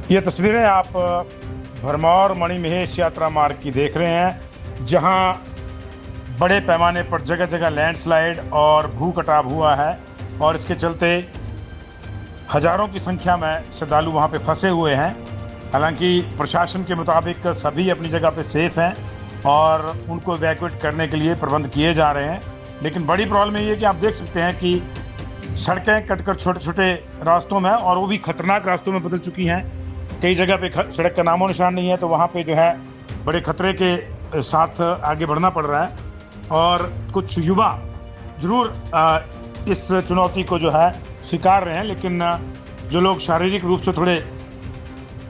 ये तस्वीरें आप भरमौर मणिमहेश यात्रा मार्ग की देख रहे हैं, जहां बड़े पैमाने पर जगह जगह लैंडस्लाइड और भू कटाव हुआ है और इसके चलते हजारों की संख्या में श्रद्धालु वहां पे फंसे हुए हैं। हालांकि प्रशासन के मुताबिक सभी अपनी जगह पे सेफ हैं और उनको इवैक्यूएट करने के लिए प्रबंध किए जा रहे हैं। लेकिन बड़ी प्रॉब्लम ये है कि आप देख सकते हैं कि सड़कें कटकर छोटे छोटे रास्तों में, और वो भी खतरनाक रास्तों में बदल चुकी हैं। कई जगह पे सड़क का नामो निशान नहीं है, तो वहाँ पे जो है बड़े खतरे के साथ आगे बढ़ना पड़ रहा है। और कुछ युवा जरूर इस चुनौती को जो है स्वीकार रहे हैं, लेकिन जो लोग शारीरिक रूप से थोड़े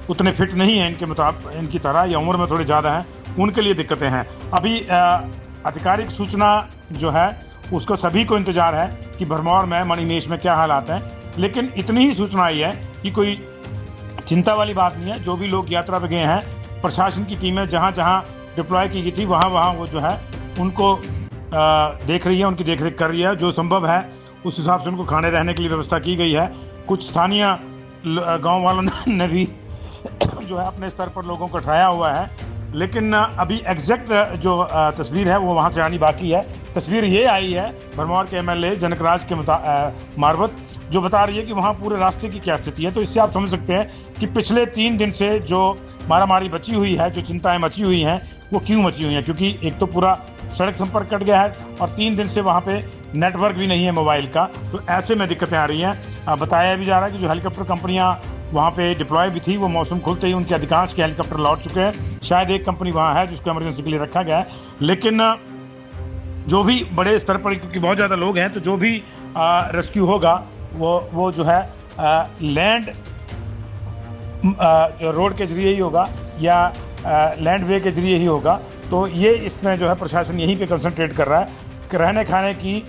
उतने फिट नहीं हैं इनकी तरह, या उम्र में थोड़े ज़्यादा हैं, उनके लिए दिक्कतें हैं। अभी आधिकारिक सूचना जो है उसको सभी को इंतजार है कि भरमौर में मणिमहेश में क्या हालात हैं, लेकिन इतनी ही सूचना आई है कि कोई चिंता वाली बात नहीं है। जो भी लोग यात्रा पे गए हैं, प्रशासन की टीमें जहां जहां डिप्लॉय की गई थी वहां वो जो है उनको देख रही है, उनकी देखरेख कर रही है। जो संभव है उस हिसाब से उनको खाने रहने के लिए व्यवस्था की गई है। कुछ स्थानीय गाँव वालों ने भी जो है अपने स्तर पर लोगों को ठहराया हुआ है, लेकिन अभी एग्जैक्ट जो तस्वीर है वो वहाँ से आनी बाकी है। तस्वीर ये आई है भरमौर के एमएलए जनकराज के मार्फत, जो बता रही है कि वहाँ पूरे रास्ते की क्या स्थिति है। तो इससे आप समझ सकते हैं कि पिछले 3 दिन से जो मारामारी बची हुई है, जो चिंताएं मची हुई हैं, वो क्यों मची हुई हैं। क्योंकि एक तो पूरा सड़क संपर्क कट गया है और 3 दिन से वहाँ पे नेटवर्क भी नहीं है मोबाइल का, तो ऐसे में दिक्कतें आ रही हैं। बताया भी जा रहा है कि जो हेलीकॉप्टर कंपनियाँ वहाँ पे डिप्लॉय भी थी, वो मौसम खुलते ही उनके अधिकांश के हेलीकॉप्टर लौट चुके हैं। शायद एक कंपनी वहाँ है जिसको इमरजेंसी के लिए रखा गया है, लेकिन जो भी बड़े स्तर पर, क्योंकि बहुत ज़्यादा लोग हैं, तो जो भी रेस्क्यू होगा वो जो है लैंड रोड के जरिए ही होगा या लैंड वे के जरिए ही होगा। तो ये इसमें जो है प्रशासन यहीं पे कंसंट्रेट कर रहा है कि रहने खाने की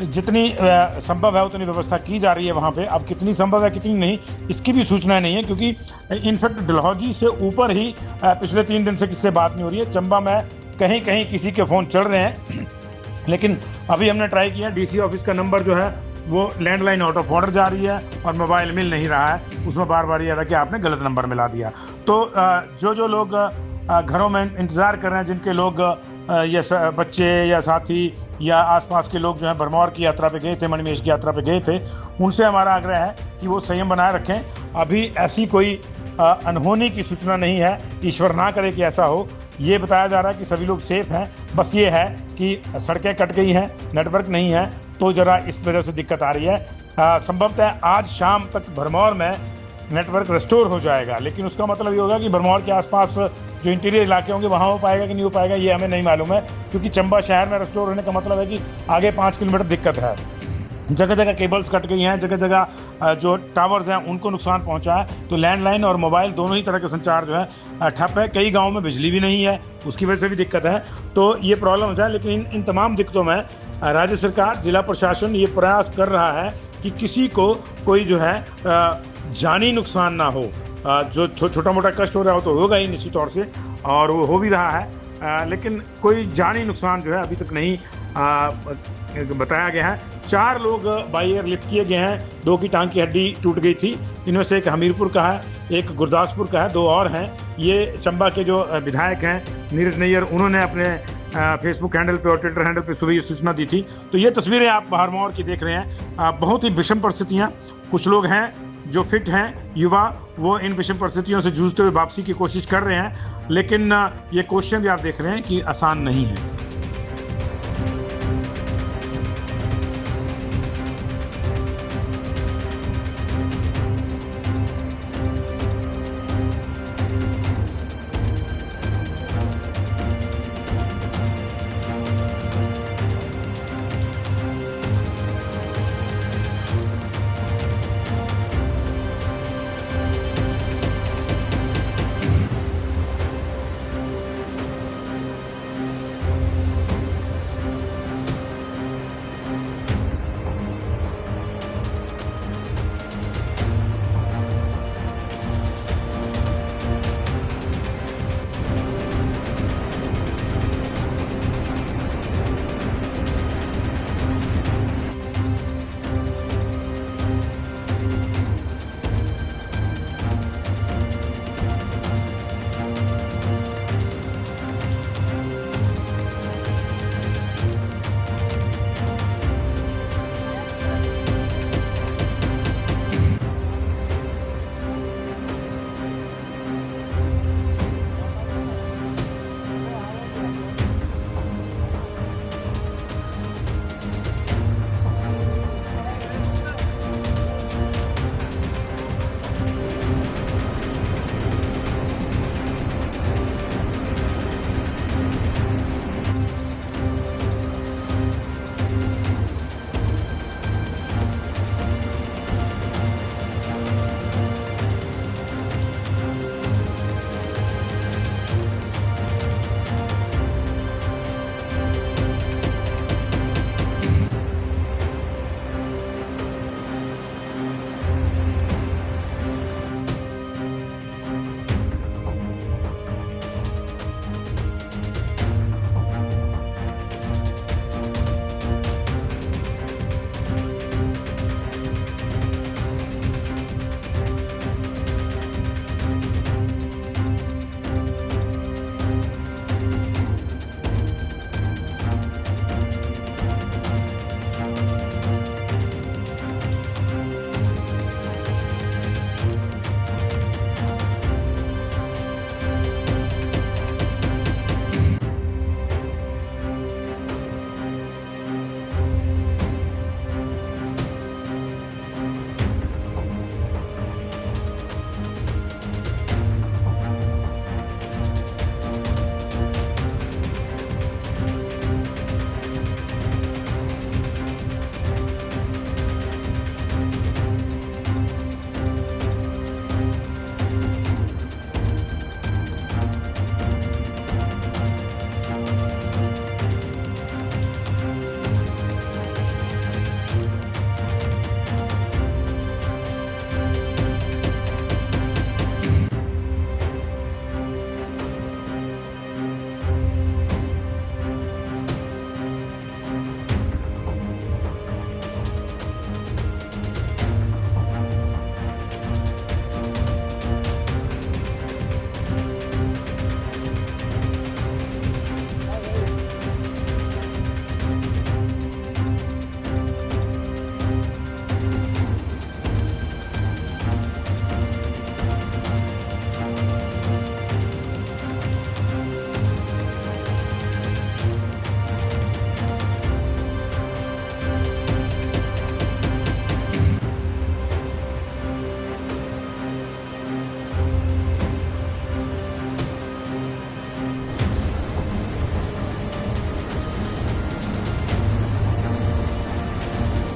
जितनी संभव है उतनी व्यवस्था की जा रही है वहाँ पे। अब कितनी संभव है कितनी नहीं, इसकी भी सूचना नहीं है, क्योंकि इनफैक्ट डलहौजी से ऊपर ही पिछले 3 दिन से किससे बात नहीं हो रही है। चंबा में कहीं कहीं किसी के फ़ोन चल रहे हैं, लेकिन अभी हमने ट्राई किया, डीसी ऑफिस का नंबर जो है वो लैंडलाइन आउट ऑफ ऑर्डर जा रही है और मोबाइल मिल नहीं रहा है। उसमें बार बार ये रहा कि आपने गलत नंबर मिला दिया। तो जो लोग घरों में इंतज़ार कर रहे हैं, जिनके लोग या बच्चे या साथी या आसपास के लोग जो हैं भरमौर की यात्रा पे गए थे, मणिमहेश की यात्रा पे गए थे, उनसे हमारा आग्रह है कि वो संयम बनाए रखें। अभी ऐसी कोई अनहोनी की सूचना नहीं है, ईश्वर ना करे कि ऐसा हो। ये बताया जा रहा है कि सभी लोग सेफ हैं, बस ये है कि सड़कें कट गई हैं, नेटवर्क नहीं है, तो ज़रा इस वजह से दिक्कत आ रही है। संभवतः आज शाम तक भरमौर में नेटवर्क रिस्टोर हो जाएगा, लेकिन उसका मतलब ये होगा कि भरमौर के आसपास जो इंटीरियर इलाके होंगे वहाँ हो पाएगा कि नहीं हो पाएगा, ये हमें नहीं मालूम है। क्योंकि चंबा शहर में रिस्टोर होने का मतलब है कि आगे 5 किलोमीटर दिक्कत है। जगह जगह केबल्स कट गई हैं, जगह जगह जो टावर्स हैं उनको नुकसान पहुंचा है। तो लैंडलाइन और मोबाइल दोनों ही तरह के संचार जो है ठप है। कई गाँव में बिजली भी नहीं है, उसकी वजह से भी दिक्कत है। तो ये प्रॉब्लम हो जाए, लेकिन इन तमाम दिक्कतों में राज्य सरकार, जिला प्रशासन ये प्रयास कर रहा है कि किसी को कोई जो है जानी नुकसान ना हो। जो छोटा मोटा कष्ट हो रहा हो तो होगा ही निश्चित तौर से, और वो हो भी रहा है, लेकिन कोई जानी नुकसान जो है अभी तक नहीं बताया गया है। 4 लोग बाई एयर लिफ्ट किए गए हैं, 2 की टांग की हड्डी टूट गई थी। इनमें से एक हमीरपुर का है, एक गुरदासपुर का है, 2 और हैं। ये चंबा के जो विधायक हैं नीरज नैयर, उन्होंने अपने फेसबुक हैंडल पे और ट्विटर हैंडल पे सुबह ये सूचना दी थी। तो ये तस्वीरें आप भरमौर की देख रहे हैं। बहुत ही विषम परिस्थितियाँ। कुछ लोग हैं जो फिट हैं, युवा, वो इन विषम परिस्थितियों से जूझते हुए वापसी की कोशिश कर रहे हैं, लेकिन ये कोशिशें भी आप देख रहे हैं कि आसान नहीं है।